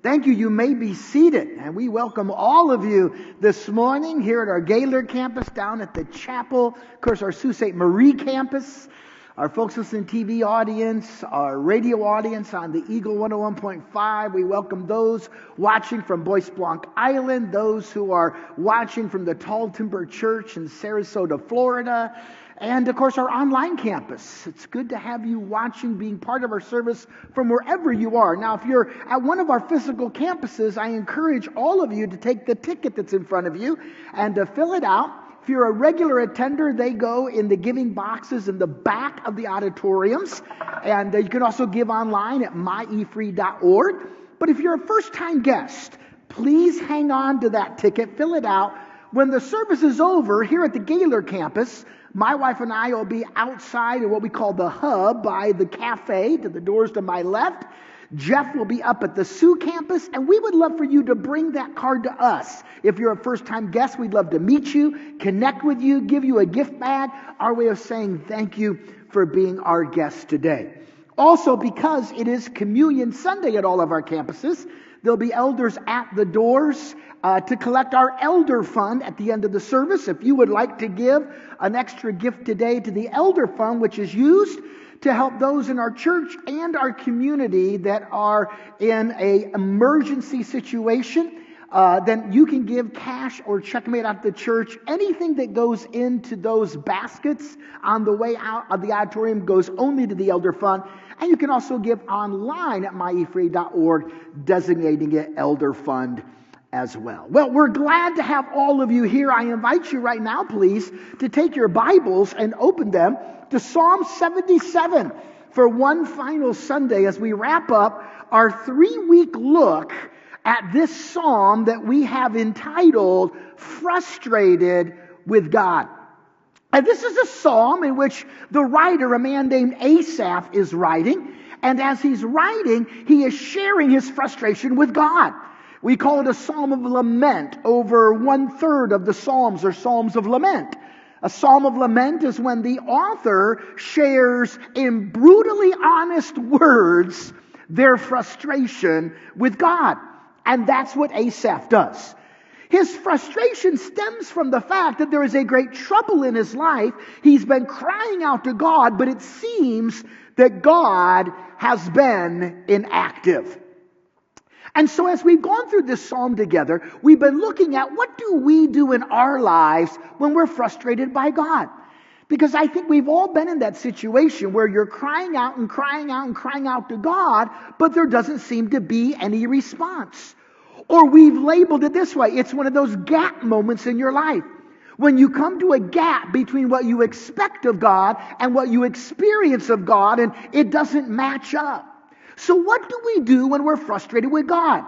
Thank you. You may be seated. And we welcome all of you this morning here at our Gaylord campus, down at the chapel, of course, our Sault Ste. Marie campus, our folks listening TV audience, our radio audience on the Eagle 101.5. We welcome those watching from Bois Blanc Island, those who are watching from the Tall Timber Church in Sarasota, Florida, and, of course, our online campus. It's good to have you watching, being part of our service from wherever you are. Now, if you're at one of our physical campuses, I encourage all of you to take the ticket that's in front of you and to fill it out. If you're a regular attender, they go in the giving boxes in the back of the auditoriums. And you can also give online at myefree.org. But if you're a first-time guest, please hang on to that ticket, fill it out. When the service is over here at the Gaylord campus, my wife and I will be outside in what we call the hub by the cafe to the doors to my left. Jeff will be up at the Sioux campus, and we would love for you to bring that card to us. If you're a first-time guest, we'd love to meet you, connect with you, give you a gift bag, our way of saying thank you for being our guest today. Also, because it is Communion Sunday at all of our campuses, there'll be elders at the doors to collect our elder fund at the end of the service. If you would like to give an extra gift today to the elder fund, which is used to help those in our church and our community that are in an emergency situation, then you can give cash or check made out of the church. Anything that goes into those baskets on the way out of the auditorium goes only to the elder fund. And you can also give online at myefree.org, designating it elder fund as well. Well, we're glad to have all of you here. I invite you right now, please, to take your Bibles and open them to Psalm 77 for one final Sunday as we wrap up our 3-week look at this psalm that we have entitled Frustrated with God. And this is a psalm in which the writer, a man named Asaph, is writing. And as he's writing, he is sharing his frustration with God. We call it a psalm of lament. Over 1/3 of the psalms are psalms of lament. A psalm of lament is when the author shares in brutally honest words their frustration with God. And that's what Asaph does. His frustration stems from the fact that there is a great trouble in his life. He's been crying out to God, but it seems that God has been inactive. And so as we've gone through this psalm together, we've been looking at what do we do in our lives when we're frustrated by God. Because I think we've all been in that situation where you're crying out and crying out and crying out to God, but there doesn't seem to be any response. Or we've labeled it this way: it's one of those gap moments in your life. When you come to a gap between what you expect of God and what you experience of God, and it doesn't match up. So what do we do when we're frustrated with God?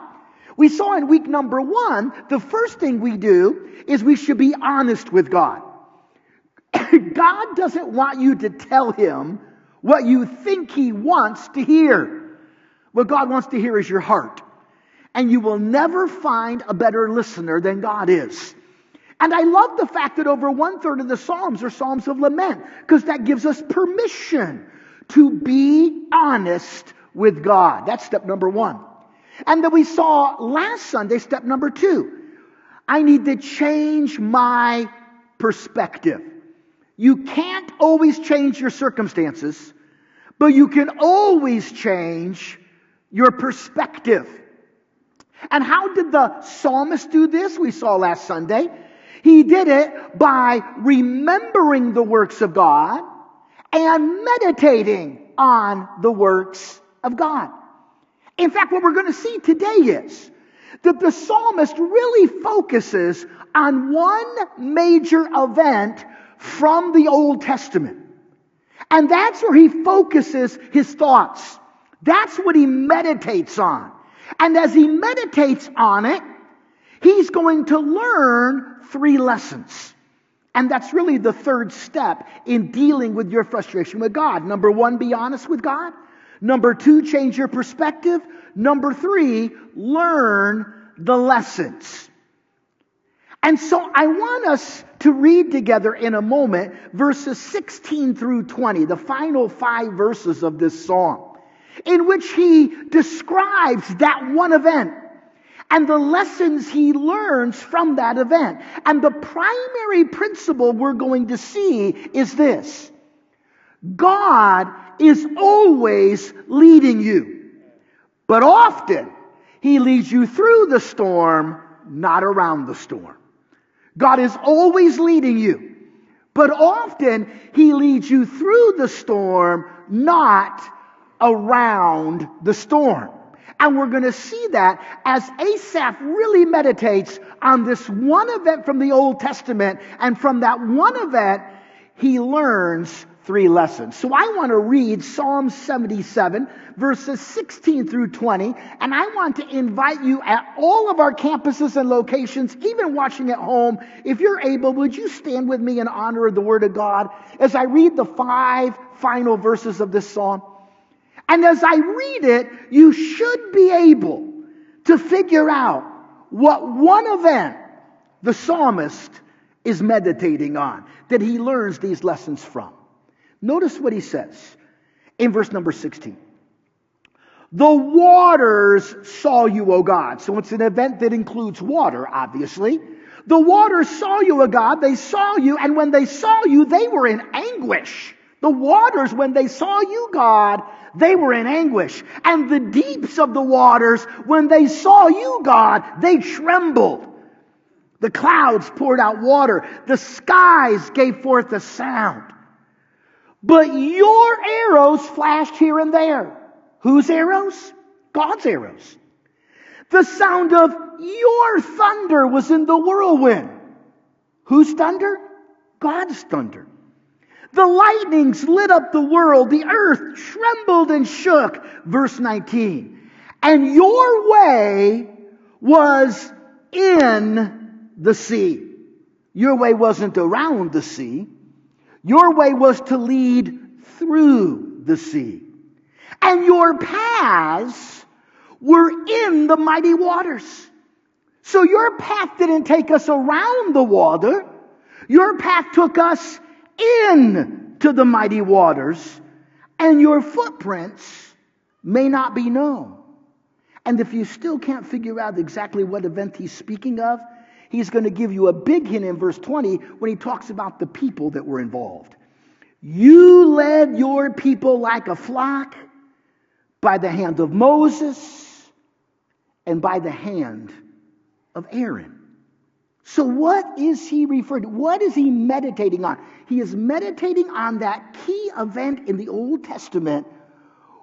We saw in week number 1, the first thing we do is we should be honest with God. God doesn't want you to tell Him what you think He wants to hear. What God wants to hear is your heart. And you will never find a better listener than God is. And I love the fact that over 1/3 of the Psalms are Psalms of lament, because that gives us permission to be honest with God. That's step number 1. And then we saw last Sunday, step number 2. I need to change my perspective. You can't always change your circumstances, but you can always change your perspective. And how did the psalmist do this? We saw last Sunday. He did it by remembering the works of God and meditating on the works of God. In fact, what we're going to see today is that the psalmist really focuses on one major event from the Old Testament. And that's where he focuses his thoughts. That's what he meditates on. And as he meditates on it, he's going to learn 3 lessons. And that's really the third step in dealing with your frustration with God. Number 1, be honest with God. Number 2, change your perspective. Number 3, learn the lessons. And so I want us to read together in a moment verses 16 through 20, the final 5 verses of this psalm, in which he describes that one event and the lessons he learns from that event. And the primary principle we're going to see is this: God is always leading you, but often he leads you through the storm, not around the storm. God is always leading you, but often he leads you through the storm, not around the storm. And we're going to see that as Asaph really meditates on this one event from the Old Testament, and from that one event, he learns 3 lessons. So I want to read Psalm 77, verses 16 through 20, and I want to invite you at all of our campuses and locations, even watching at home, if you're able, would you stand with me in honor of the Word of God as I read the 5 final verses of this psalm? And as I read it, you should be able to figure out what one event the psalmist is meditating on, that he learns these lessons from. Notice what he says in verse number 16. The waters saw you, O God. So it's an event that includes water, obviously. The waters saw you, O God. They saw you, and when they saw you, they were in anguish. The waters, when they saw you, God, they were in anguish. And the deeps of the waters, when they saw you, God, they trembled. The clouds poured out water. The skies gave forth a sound. But your arrows flashed here and there. Whose arrows? God's arrows. The sound of your thunder was in the whirlwind. Whose thunder? God's thunder. The lightnings lit up the world. The earth trembled and shook. Verse 19. And your way was in the sea. Your way wasn't around the sea. Your way was to lead through the sea. And your paths were in the mighty waters. So your path didn't take us around the water. Your path took us into the mighty waters. And your footprints may not be known. And if you still can't figure out exactly what event he's speaking of, he's going to give you a big hint in verse 20 when he talks about the people that were involved. You led your people like a flock by the hand of Moses and by the hand of Aaron. So what is he referring to? What is he meditating on? He is meditating on that key event in the Old Testament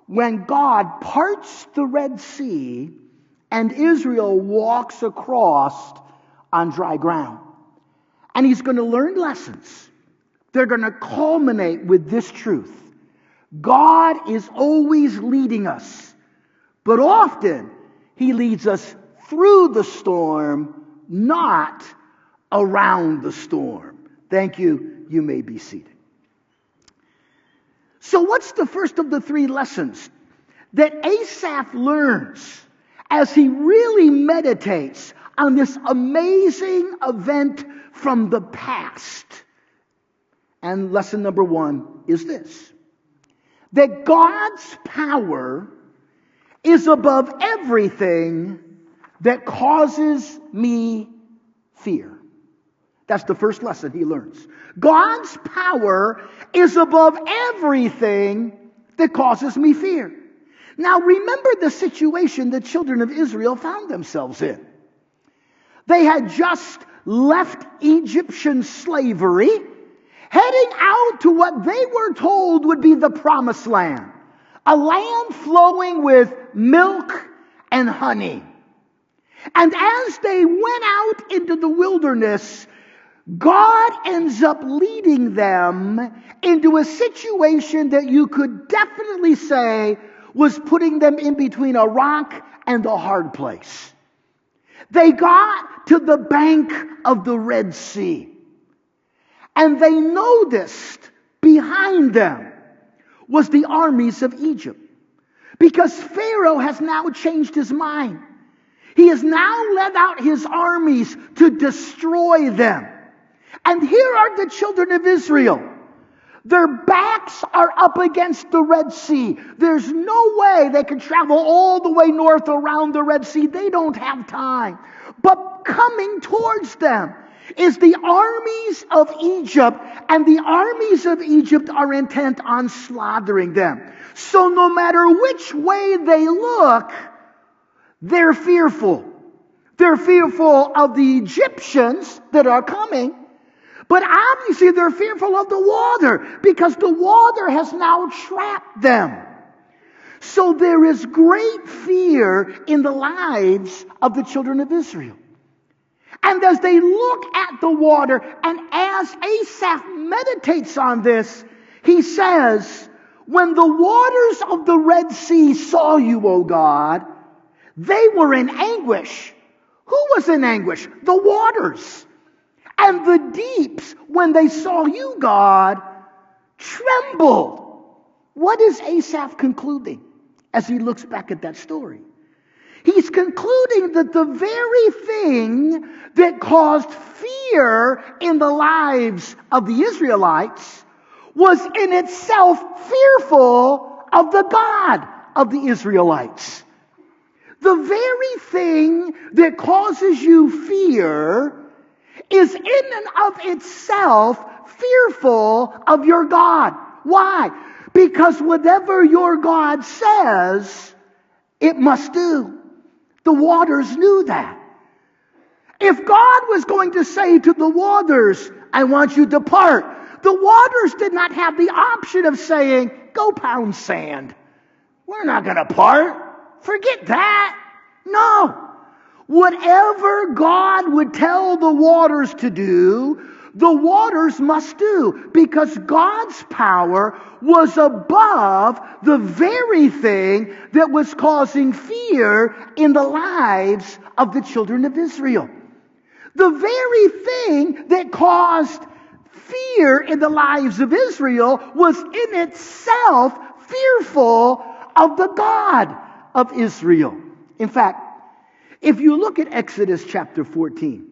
when God parts the Red Sea and Israel walks across on dry ground. And he's going to learn lessons. They're going to culminate with this truth. God is always leading us, but often he leads us through the storm, not around the storm. Thank you. You may be seated. So what's the first of the 3 lessons that Asaph learns as he really meditates on this amazing event from the past? And lesson number 1 is this: that God's power is above everything that causes me fear. That's the first lesson he learns. God's power is above everything that causes me fear. Now remember the situation the children of Israel found themselves in. They had just left Egyptian slavery, heading out to what they were told would be the promised land, a land flowing with milk and honey. And as they went out into the wilderness, God ends up leading them into a situation that you could definitely say was putting them in between a rock and a hard place. They got to the bank of the Red Sea, and they noticed behind them was the armies of Egypt, because Pharaoh has now changed his mind. He has now led out his armies to destroy them. And here are the children of Israel. Their backs are up against the Red Sea. There's no way they can travel all the way north around the Red Sea. They don't have time. But coming towards them is the armies of Egypt, and the armies of Egypt are intent on slaughtering them. So no matter which way they look, they're fearful. They're fearful of the Egyptians that are coming, but obviously they're fearful of the water because the water has now trapped them. So there is great fear in the lives of the children of Israel. And as they look at the water, and as Asaph meditates on this, he says, when the waters of the Red Sea saw you, O God, they were in anguish. Who was in anguish? The waters. And the deeps, when they saw you, God, trembled. What is Asaph concluding as he looks back at that story? He's concluding that the very thing that caused fear in the lives of the Israelites was in itself fearful of the God of the Israelites. The very thing that causes you fear is in and of itself fearful of your God. Why? Because whatever your God says, it must do. The waters knew that. If God was going to say to the waters, I want you to part, the waters did not have the option of saying, go pound sand. We're not going to part. Forget that. No. Whatever God would tell the waters to do, the waters must do, because God's power was above the very thing that was causing fear in the lives of the children of Israel. The very thing that caused fear in the lives of Israel was in itself fearful of the God of Israel. In fact, if you look at Exodus chapter 14,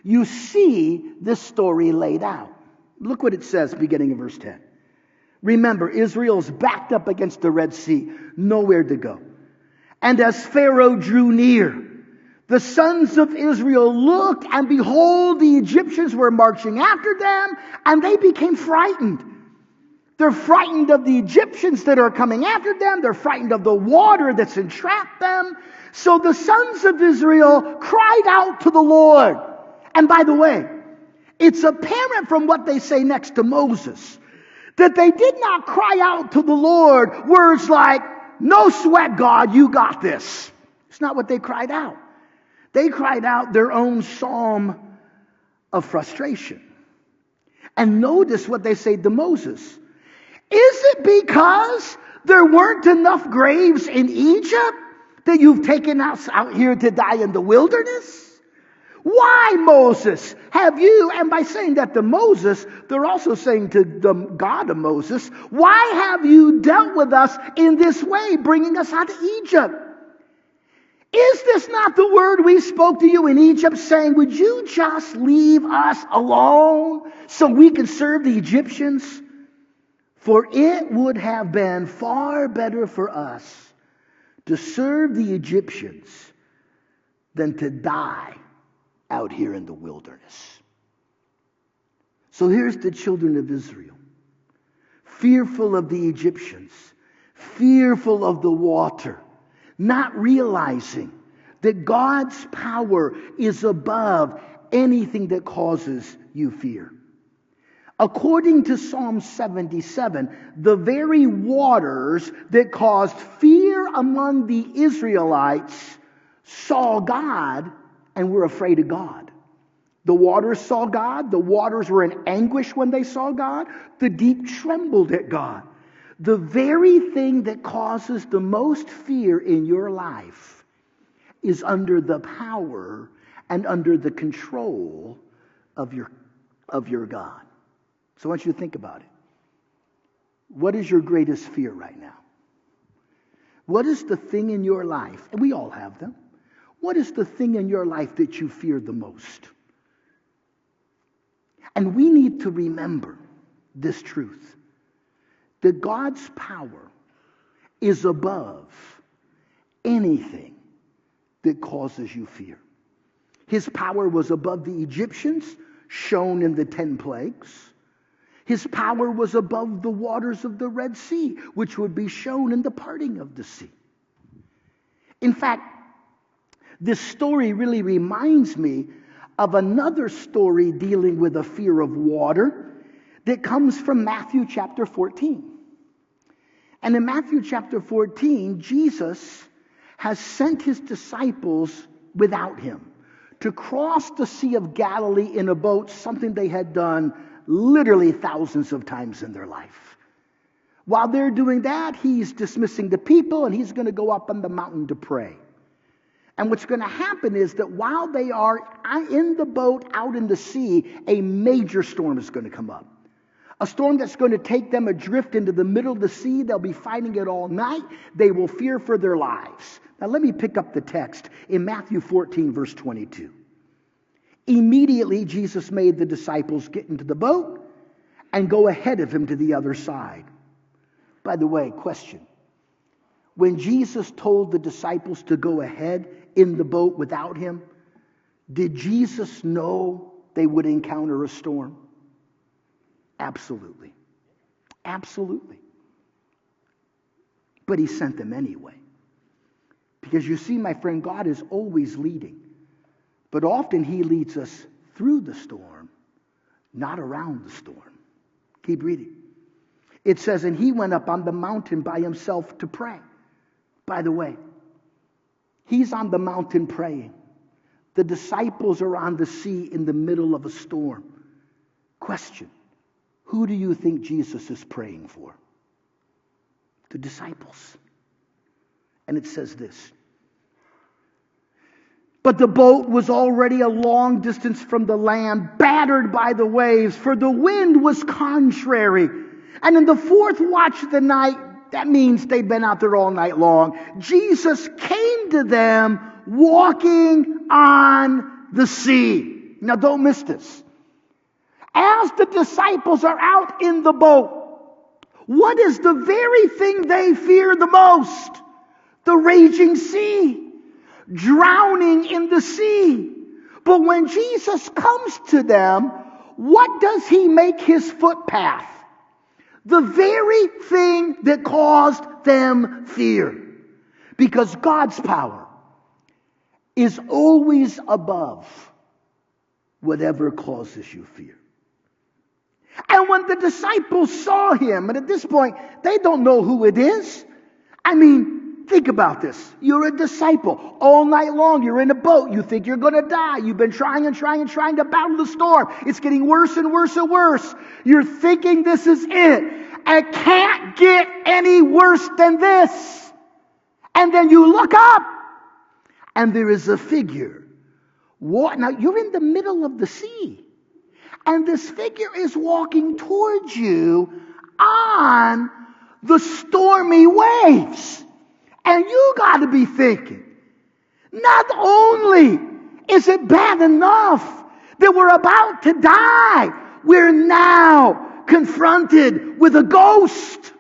you see this story laid out. Look what it says beginning in verse 10. Remember, Israel's backed up against the Red Sea, nowhere to go. And as Pharaoh drew near, the sons of Israel looked, and behold, the Egyptians were marching after them, and they became frightened. They're frightened of the Egyptians that are coming after them. They're frightened of the water that's entrapped them. So the sons of Israel cried out to the Lord. And by the way, it's apparent from what they say next to Moses that they did not cry out to the Lord words like, no sweat, God, you got this. It's not what they cried out. They cried out their own psalm of frustration. And notice what they say to Moses. Is it because there weren't enough graves in Egypt that you've taken us out here to die in the wilderness? Why, Moses, have you, and by saying that to Moses, they're also saying to the God of Moses, why have you dealt with us in this way, bringing us out of Egypt? Is this not the word we spoke to you in Egypt, saying, would you just leave us alone so we can serve the Egyptians? For it would have been far better for us to serve the Egyptians than to die out here in the wilderness. So here's the children of Israel, fearful of the Egyptians, fearful of the water, not realizing that God's power is above anything that causes you fear. According to Psalm 77, the very waters that caused fear among the Israelites saw God and were afraid of God. The waters saw God. The waters were in anguish when they saw God. The deep trembled at God. The very thing that causes the most fear in your life is under the power and under the control of your God. So I want you to think about it. What is your greatest fear right now? What is the thing in your life, and we all have them, what is the thing in your life that you fear the most? And we need to remember this truth, that God's power is above anything that causes you fear. His power was above the Egyptians, shown in the 10 plagues. His power was above the waters of the Red Sea, which would be shown in the parting of the sea. In fact, this story really reminds me of another story dealing with a fear of water that comes from Matthew chapter 14. And in Matthew chapter 14, Jesus has sent his disciples without him to cross the Sea of Galilee in a boat, something they had done literally thousands of times in their life. While they're doing that, he's dismissing the people and he's going to go up on the mountain to pray. And what's going to happen is that while they are in the boat out in the sea, a major storm is going to come up. A storm that's going to take them adrift into the middle of the sea. They'll be fighting it all night. They will fear for their lives. Now let me pick up the text in Matthew 14, verse 22. Immediately, Jesus made the disciples get into the boat and go ahead of him to the other side. By the way, question. When Jesus told the disciples to go ahead in the boat without him, did Jesus know they would encounter a storm? Absolutely. Absolutely. But he sent them anyway. Because you see, my friend, God is always leading. But often he leads us through the storm, not around the storm. Keep reading. It says, and he went up on the mountain by himself to pray. By the way, he's on the mountain praying. The disciples are on the sea in the middle of a storm. Question. Who do you think Jesus is praying for? The disciples. And it says this. But the boat was already a long distance from the land, battered by the waves, for the wind was contrary. And in the fourth watch of the night, that means they'd been out there all night long, Jesus came to them walking on the sea. Now don't miss this. As the disciples are out in the boat, what is the very thing they fear the most? The raging sea. Drowning in the sea. But when Jesus comes to them, what does he make his footpath? The very thing that caused them fear. Because God's power is always above whatever causes you fear. And when the disciples saw him, and at this point, they don't know who it is. I mean, think about this. You're a disciple. All night long, you're in a boat. You think you're going to die. You've been trying to battle the storm. It's getting worse and worse and worse. You're thinking this is it. It can't get any worse than this. And then you look up, and there is a figure. Now, you're in the middle of the sea. And this figure is walking towards you on the stormy waves. And you got to be thinking, not only is it bad enough that we're about to die, we're now confronted with a ghost.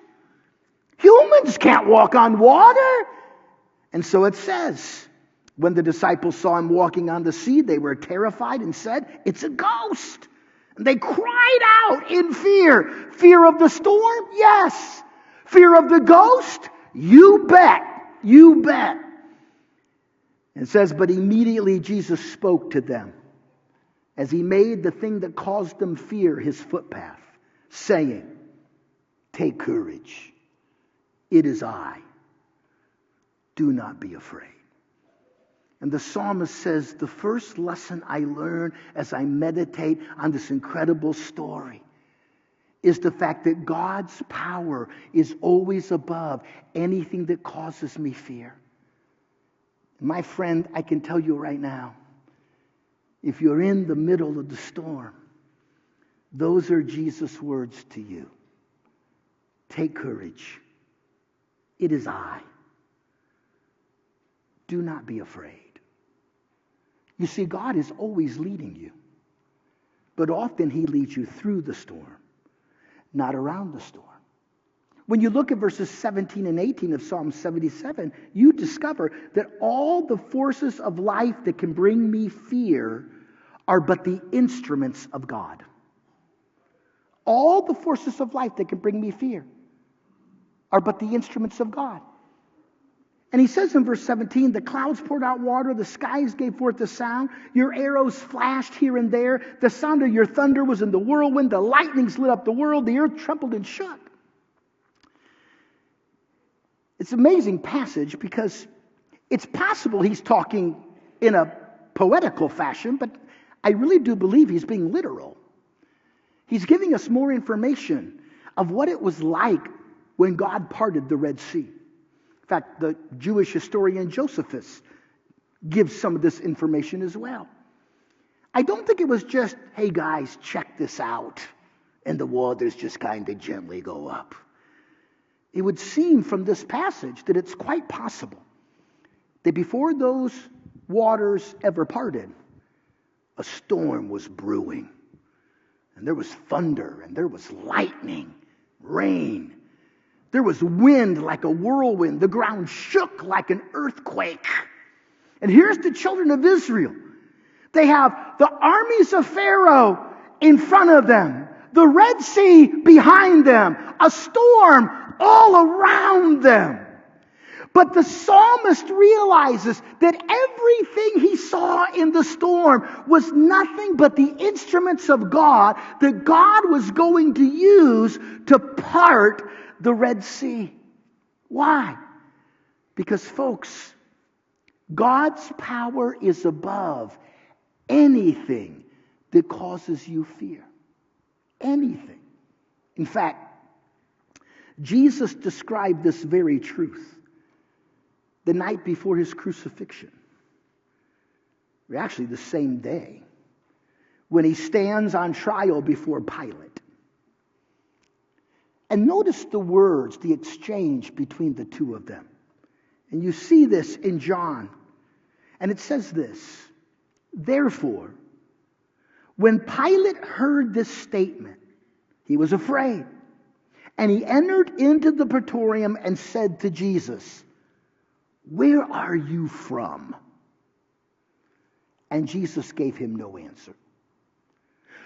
Humans can't walk on water. And so it says, when the disciples saw him walking on the sea, they were terrified and said, it's a ghost. And they cried out in fear. Fear of the storm? Yes. Fear of the ghost? You bet. You bet. It says, but immediately Jesus spoke to them as he made the thing that caused them fear his footpath, saying, take courage. It is I. Do not be afraid. And the psalmist says, the first lesson I learned as I meditate on this incredible story is the fact that God's power is always above anything that causes me fear. My friend, I can tell you right now, if you're in the middle of the storm, those are Jesus' words to you. Take courage. It is I. Do not be afraid. You see, God is always leading you, but often he leads you through the storm. not around the storm. When you look at verses 17 and 18 of Psalm 77, you discover that all the forces of life that can bring me fear are but the instruments of God. All the forces of life that can bring me fear are but the instruments of God. And he says in verse 17, the clouds poured out water, the skies gave forth the sound, your arrows flashed here and there, the sound of your thunder was in the whirlwind, the lightnings lit up the world, the earth trembled and shook. It's an amazing passage because it's possible he's talking in a poetical fashion, but I really do believe he's being literal. He's giving us more information of what it was like when God parted the Red Sea. In fact, the Jewish historian Josephus gives some of this information as well. I don't think it was just, hey guys, check this out, and the waters just kind of gently go up. It would seem from this passage that it's quite possible that before those waters ever parted, a storm was brewing. And there was thunder, and there was lightning, rain. There was wind like a whirlwind. The ground shook like an earthquake. And here's the children of Israel. They have the armies of Pharaoh in front of them, the Red Sea behind them, a storm all around them. But the psalmist realizes that everything he saw in the storm was nothing but the instruments of God that God was going to use to part the Red Sea. Why? Because, folks, God's power is above anything that causes you fear. Anything. In fact, Jesus described this very truth the night before his crucifixion. Actually, the same day, when he stands on trial before Pilate. And notice the words, the exchange between the two of them. And you see this in John. And it says this, therefore, when Pilate heard this statement, he was afraid. And he entered into the praetorium and said to Jesus, where are you from? And Jesus gave him no answer.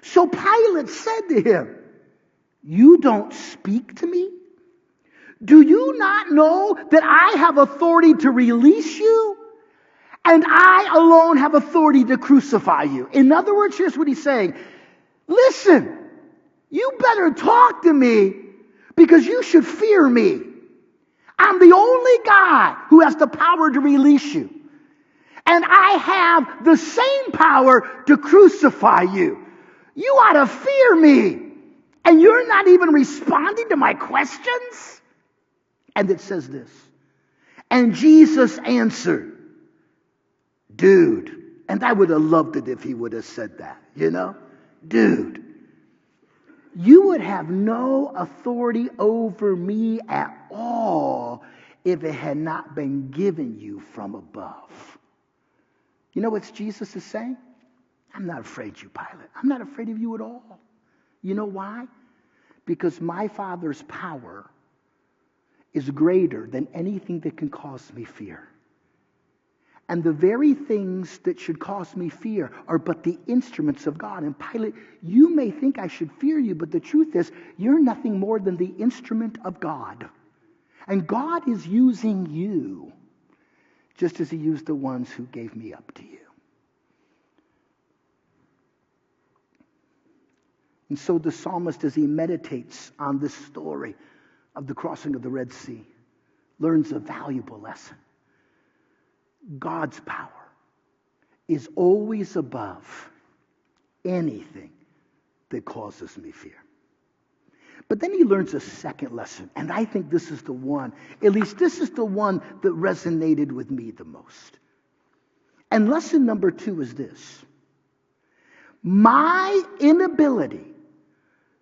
So Pilate said to him, you don't speak to me? Do you not know that I have authority to release you? And I alone have authority to crucify you. In other words, here's what he's saying. Listen, you better talk to me because you should fear me. I'm the only guy who has the power to release you. And I have the same power to crucify you. You ought to fear me. And you're not even responding to my questions? And it says this. And Jesus answered, dude. And I would have loved it if he would have said that, you know? Dude, you would have no authority over me at all if it had not been given you from above. You know what Jesus is saying? I'm not afraid of you, Pilate. I'm not afraid of you at all. You know why? Because my Father's power is greater than anything that can cause me fear. And the very things that should cause me fear are but the instruments of God. And Pilate, you may think I should fear you, but the truth is, you're nothing more than the instrument of God. And God is using you, just as he used the ones who gave me up to you. And so the psalmist, as he meditates on this story of the crossing of the Red Sea, learns a valuable lesson. God's power is always above anything that causes me fear. But then he learns a second lesson, and I think this is the one, at least this is the one that resonated with me the most. And lesson number 2 is this. My inability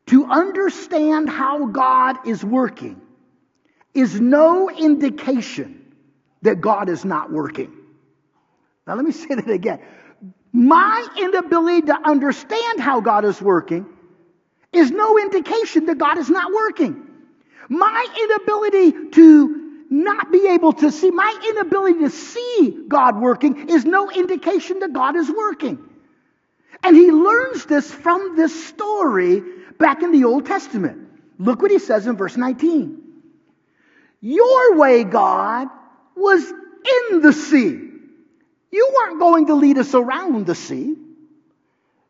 to understand how God is working is no indication that God is not working. Now let me say that again. My inability to understand how God is working is no indication that God is not working. My inability to not be able to see, my inability to see God working is no indication that God is working. And he learns this from this story back in the Old Testament. Look what he says in verse 19. Your way, God, was in the sea. You weren't going to lead us around the sea.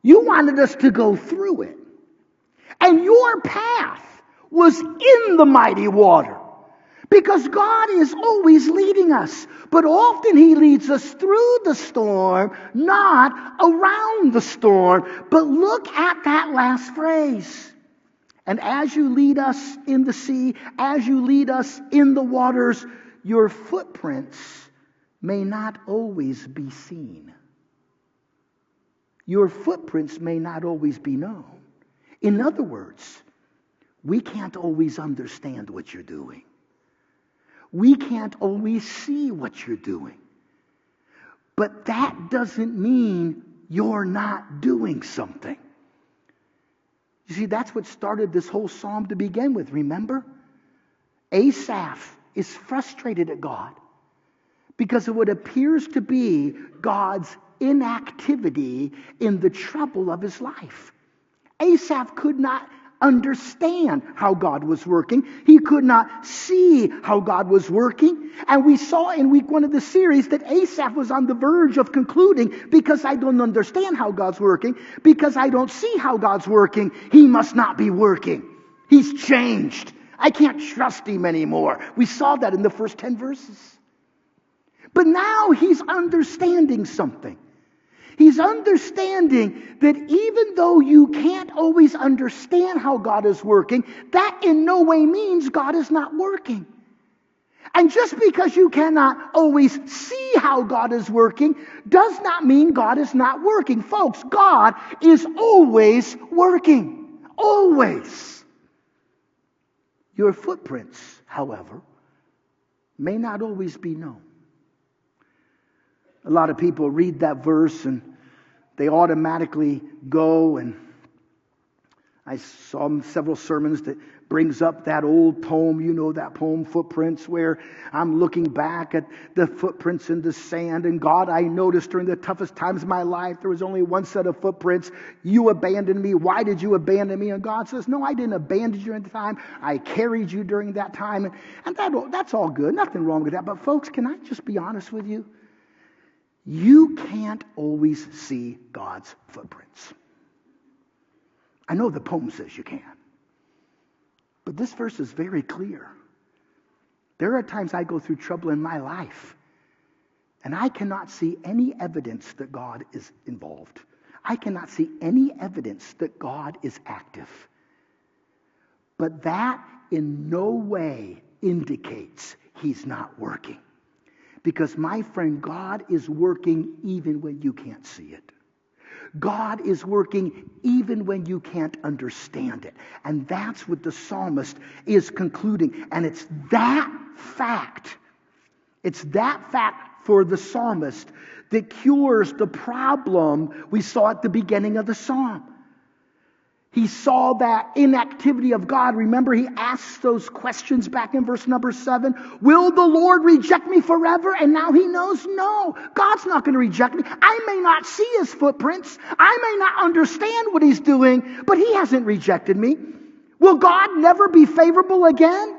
You wanted us to go through it. And your path was in the mighty water. Because God is always leading us. But often he leads us through the storm, not around the storm. But look at that last phrase. And as you lead us in the sea, as you lead us in the waters, your footprints may not always be seen. Your footprints may not always be known. In other words, we can't always understand what you're doing. We can't always see what you're doing. But that doesn't mean you're not doing something. You see, that's what started this whole psalm to begin with, remember? Asaph is frustrated at God because of what appears to be God's inactivity in the trouble of his life. Asaph could not understand how God was working. He could not see how God was working. And we saw in week 1 of the series that Asaph was on the verge of concluding, because I don't understand how God's working, because I don't see how God's working, he must not be working. He's changed. I can't trust him anymore. We saw that in the first 10 verses. But now he's understanding something. He's understanding that even though you can't always understand how God is working, that in no way means God is not working. And just because you cannot always see how God is working does not mean God is not working. Folks, God is always working. Always. Your footprints, however, may not always be known. A lot of people read that verse and they automatically go, and I saw several sermons that brings up that old poem, you know that poem, Footprints, where I'm looking back at the footprints in the sand, and God, I noticed during the toughest times of my life, there was only one set of footprints. You abandoned me. Why did you abandon me? And God says, no, I didn't abandon you during the time. I carried you during that time. And that's all good. Nothing wrong with that. But folks, can I just be honest with you? You can't always see God's footprints. I know the poem says you can. But this verse is very clear. There are times I go through trouble in my life, and I cannot see any evidence that God is involved. I cannot see any evidence that God is active. But that in no way indicates he's not working. Because, my friend, God is working even when you can't see it. God is working even when you can't understand it. And that's what the psalmist is concluding. And it's that fact for the psalmist that cures the problem we saw at the beginning of the psalm. He saw that inactivity of God. Remember, he asked those questions back in verse number 7. Will the Lord reject me forever? And now he knows, no, God's not going to reject me. I may not see his footprints. I may not understand what he's doing, but he hasn't rejected me. Will God never be favorable again?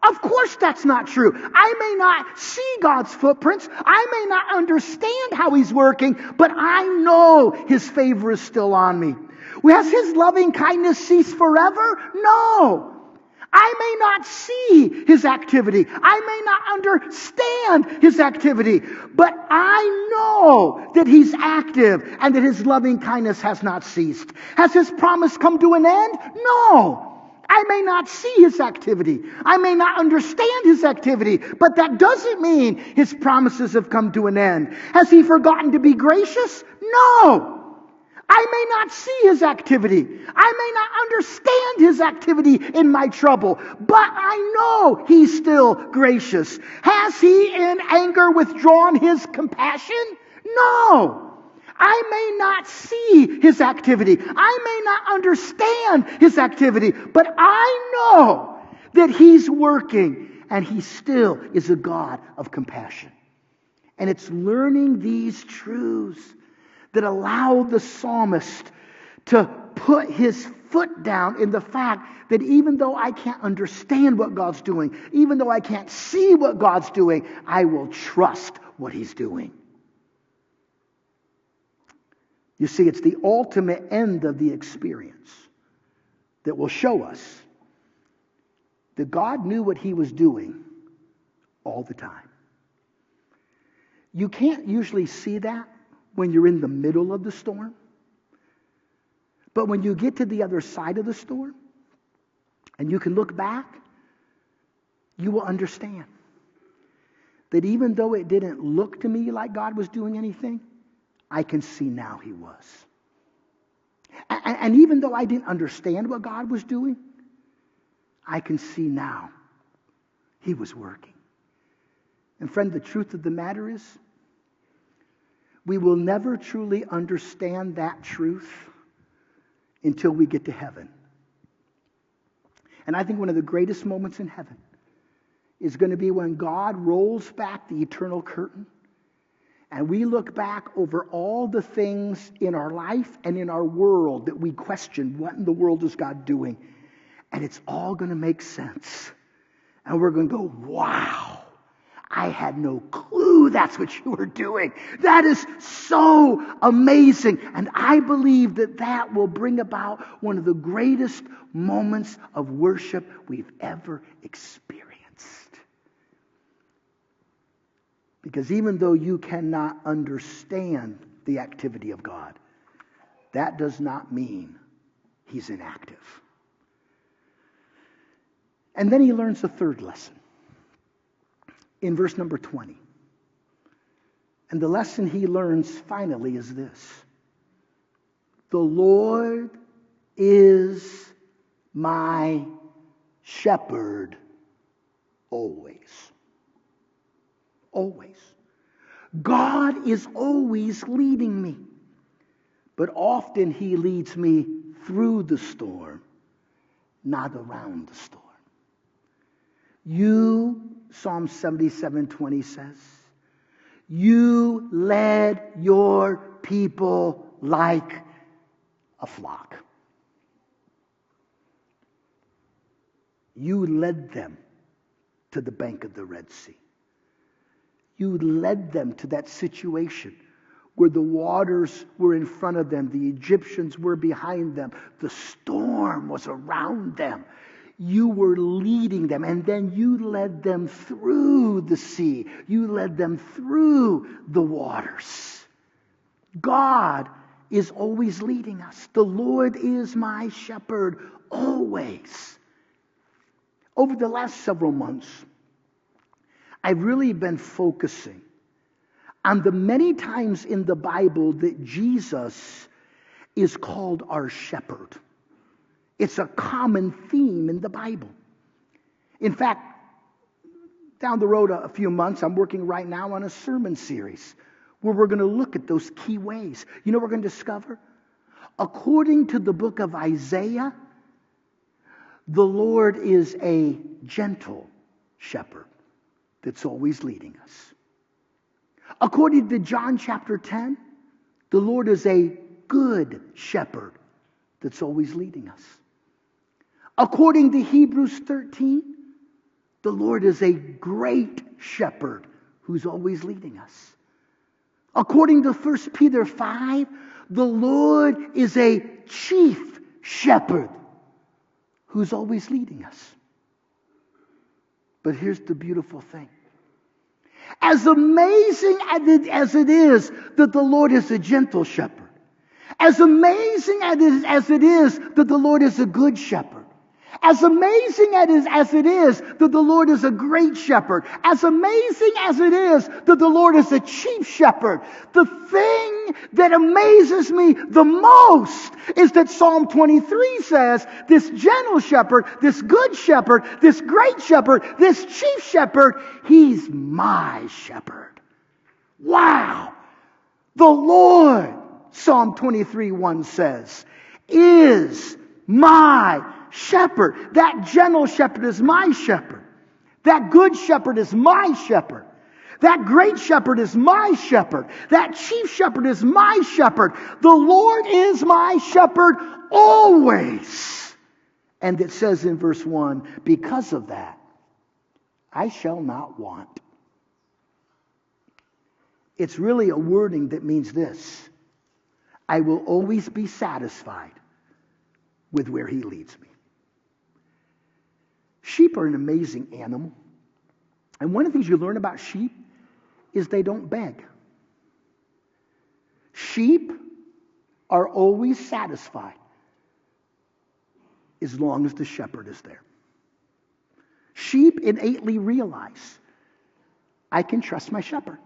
Of course that's not true. I may not see God's footprints. I may not understand how he's working, but I know his favor is still on me. Has his loving kindness ceased forever? No. I may not see his activity. I may not understand his activity. But I know that he's active and that his loving kindness has not ceased. Has his promise come to an end? No. I may not see his activity. I may not understand his activity. But that doesn't mean his promises have come to an end. Has he forgotten to be gracious? No. I may not see his activity. I may not understand his activity in my trouble, but I know he's still gracious. Has he in anger withdrawn his compassion? No. I may not see his activity. I may not understand his activity, but I know that he's working, and he still is a God of compassion. And it's learning these truths that allow the psalmist to put his foot down in the fact that even though I can't understand what God's doing, even though I can't see what God's doing, I will trust what he's doing. You see, it's the ultimate end of the experience that will show us that God knew what he was doing all the time. You can't usually see that when you're in the middle of the storm. But when you get to the other side of the storm and you can look back, you will understand that even though it didn't look to me like God was doing anything, I can see now he was. And even though I didn't understand what God was doing, I can see now he was working. And friend, the truth of the matter is, we will never truly understand that truth until we get to heaven. And I think one of the greatest moments in heaven is going to be when God rolls back the eternal curtain and we look back over all the things in our life and in our world that we question, what in the world is God doing? And it's all going to make sense. And we're going to go, wow, I had no clue that's what you were doing. That is so amazing. And I believe that that will bring about one of the greatest moments of worship we've ever experienced. Because even though you cannot understand the activity of God, that does not mean he's inactive. And then he learns a third lesson in verse number 20. And the lesson he learns finally is this: the Lord is my shepherd always. Always. God is always leading me. But often he leads me through the storm, not around the storm. You, Psalm 77:20 says, you led your people like a flock. You led them to the bank of the Red Sea. You led them to that situation where the waters were in front of them, the Egyptians were behind them, the storm was around them. You were leading them, and then you led them through the sea. You led them through the waters. God is always leading us. The Lord is my shepherd always. Over the last several months, I've really been focusing on the many times in the Bible that Jesus is called our shepherd. It's a common theme in the Bible. In fact, down the road a few months, I'm working right now on a sermon series where we're going to look at those key ways. You know what we're going to discover? According to the book of Isaiah, the Lord is a gentle shepherd that's always leading us. According to John chapter 10, the Lord is a good shepherd that's always leading us. According to Hebrews 13, the Lord is a great shepherd who's always leading us. According to 1 Peter 5, the Lord is a chief shepherd who's always leading us. But here's the beautiful thing. As amazing as it is that the Lord is a gentle shepherd, as amazing as it is that the Lord is a good shepherd, as amazing as it is that the Lord is a great shepherd, as amazing as it is that the Lord is a chief shepherd, the thing that amazes me the most is that Psalm 23 says, this gentle shepherd, this good shepherd, this great shepherd, this chief shepherd, he's my shepherd. Wow! The Lord Psalm 23:1 says, is my shepherd. That gentle shepherd is my shepherd. That good shepherd is my shepherd. That great shepherd is my shepherd. That chief shepherd is my shepherd. The Lord is my shepherd always. And it says in verse 1, because of that, I shall not want. It's really a wording that means this: I will always be satisfied with where he leads me. Sheep are an amazing animal. And one of the things you learn about sheep is they don't beg. Sheep are always satisfied as long as the shepherd is there. Sheep innately realize, I can trust my shepherd.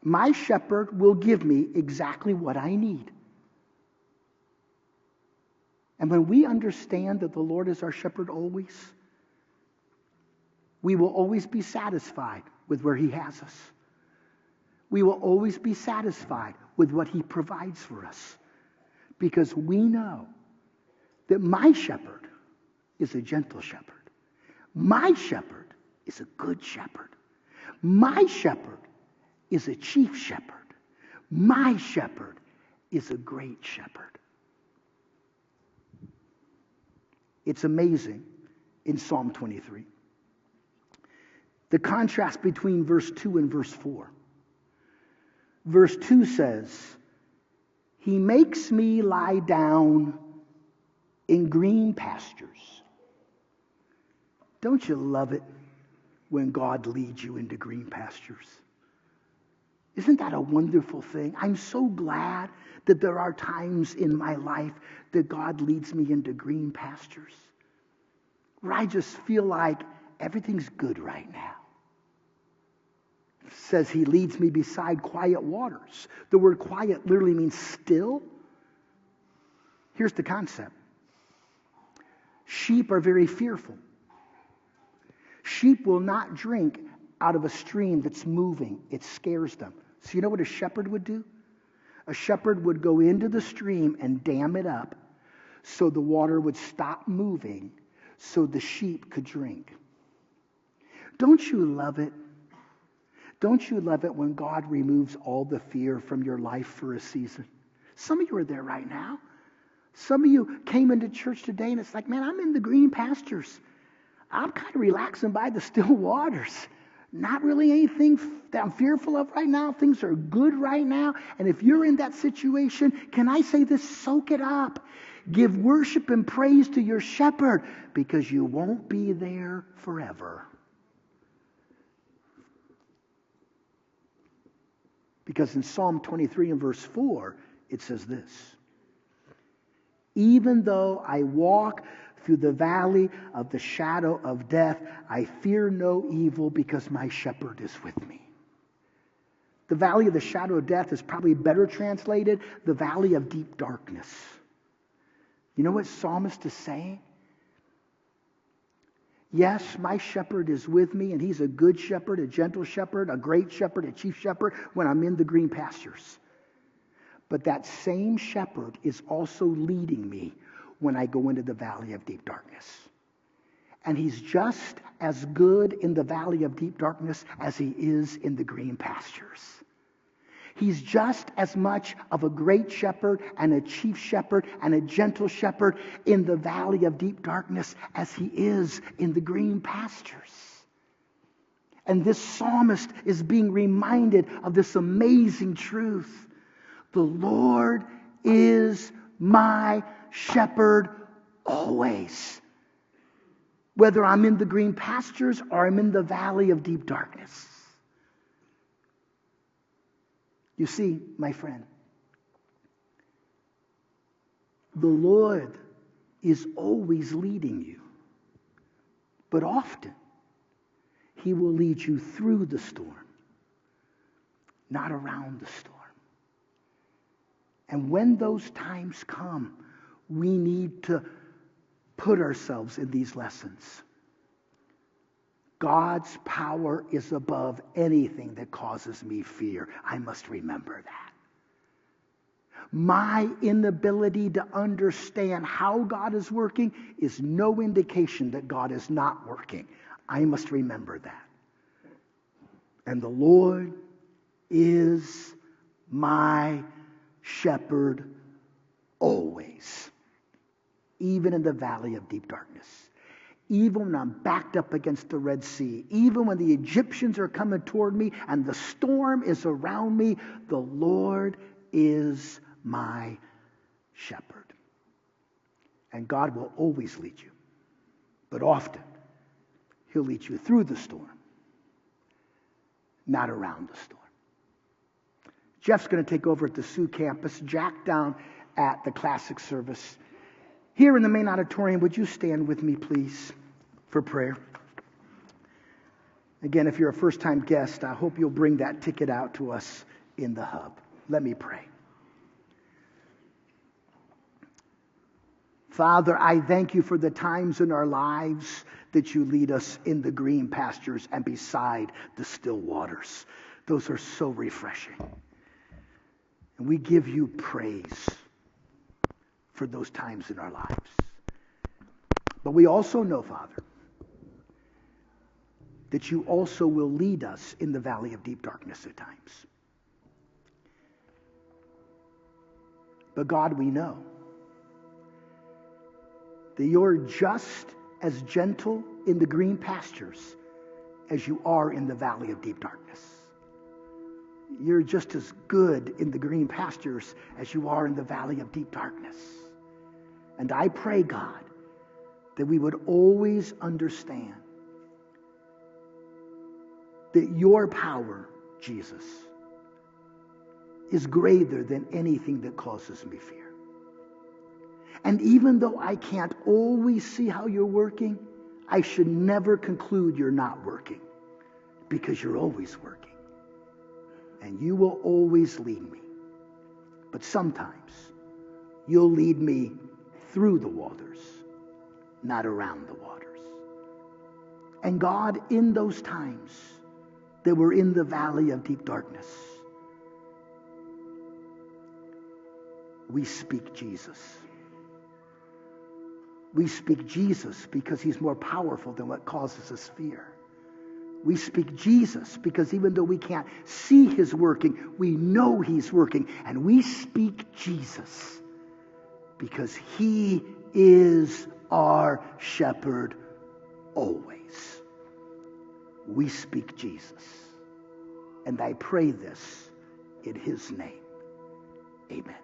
My shepherd will give me exactly what I need. And when we understand that the Lord is our shepherd always, we will always be satisfied with where he has us. We will always be satisfied with what he provides for us, because we know that my shepherd is a gentle shepherd. My shepherd is a good shepherd. My shepherd is a chief shepherd. My shepherd is a great shepherd. It's amazing in Psalm 23. The contrast between verse 2 and verse 4. Verse 2 says, he makes me lie down in green pastures. Don't you love it when God leads you into green pastures? Isn't that a wonderful thing? I'm so glad that there are times in my life that God leads me into green pastures, where I just feel like everything's good right now. It says he leads me beside quiet waters. The word quiet literally means still. Here's the concept. Sheep are very fearful. Sheep will not drink out of a stream that's moving. It scares them. So you know what a shepherd would do? A shepherd would go into the stream and dam it up so the water would stop moving so the sheep could drink. Don't you love it? Don't you love it when God removes all the fear from your life for a season? Some of you are there right now. Some of you came into church today and it's like, man, I'm in the green pastures. I'm kind of relaxing by the still waters. Not really anything that I'm fearful of right now. Things are good right now. And if you're in that situation, can I say this? Soak it up. Give worship and praise to your shepherd, because you won't be there forever. Because in Psalm 23 and verse 4, it says this: even though I walk through the valley of the shadow of death, I fear no evil, because my shepherd is with me. The valley of the shadow of death is probably better translated the valley of deep darkness. You know what psalmist is saying? Yes, my shepherd is with me, and he's a good shepherd, a gentle shepherd, a great shepherd, a chief shepherd when I'm in the green pastures. But that same shepherd is also leading me when I go into the valley of deep darkness. And he's just as good in the valley of deep darkness as he is in the green pastures. He's just as much of a great shepherd and a chief shepherd and a gentle shepherd in the valley of deep darkness as he is in the green pastures. And this psalmist is being reminded of this amazing truth. The Lord is my shepherd always. Whether I'm in the green pastures or I'm in the valley of deep darkness. You see, my friend, the Lord is always leading you. But often, he will lead you through the storm, not around the storm. And when those times come, we need to put ourselves in these lessons. God's power is above anything that causes me fear. I must remember that. My inability to understand how God is working is no indication that God is not working. I must remember that. And the Lord is my shepherd always, even in the valley of deep darkness. Even when I'm backed up against the Red Sea, even when the Egyptians are coming toward me and the storm is around me, the Lord is my shepherd. And God will always lead you. But often, He'll lead you through the storm, not around the storm. Jeff's going to take over at the Sioux campus, Jack down at the classic service. Here in the main auditorium, would you stand with me, please, for prayer? Again, if you're a first-time guest, I hope you'll bring that ticket out to us in the hub. Let me pray. Father, I thank you for the times in our lives that you lead us in the green pastures and beside the still waters. Those are so refreshing. And we give you praise for those times in our lives. But we also know, Father, that you also will lead us in the valley of deep darkness at times. But God, we know that you're just as gentle in the green pastures as you are in the valley of deep darkness. You're just as good in the green pastures as you are in the valley of deep darkness. And I pray, God, that we would always understand that your power, Jesus, is greater than anything that causes me fear. And even though I can't always see how you're working, I should never conclude you're not working, because you're always working. And you will always lead me. But sometimes you'll lead me through the waters, not around the waters. And God, in those times that we're in the valley of deep darkness, we speak Jesus. We speak Jesus because he's more powerful than what causes us fear. We speak Jesus because even though we can't see his working, we know he's working. And we speak Jesus because he is our shepherd always. We speak Jesus. And I pray this in his name. Amen.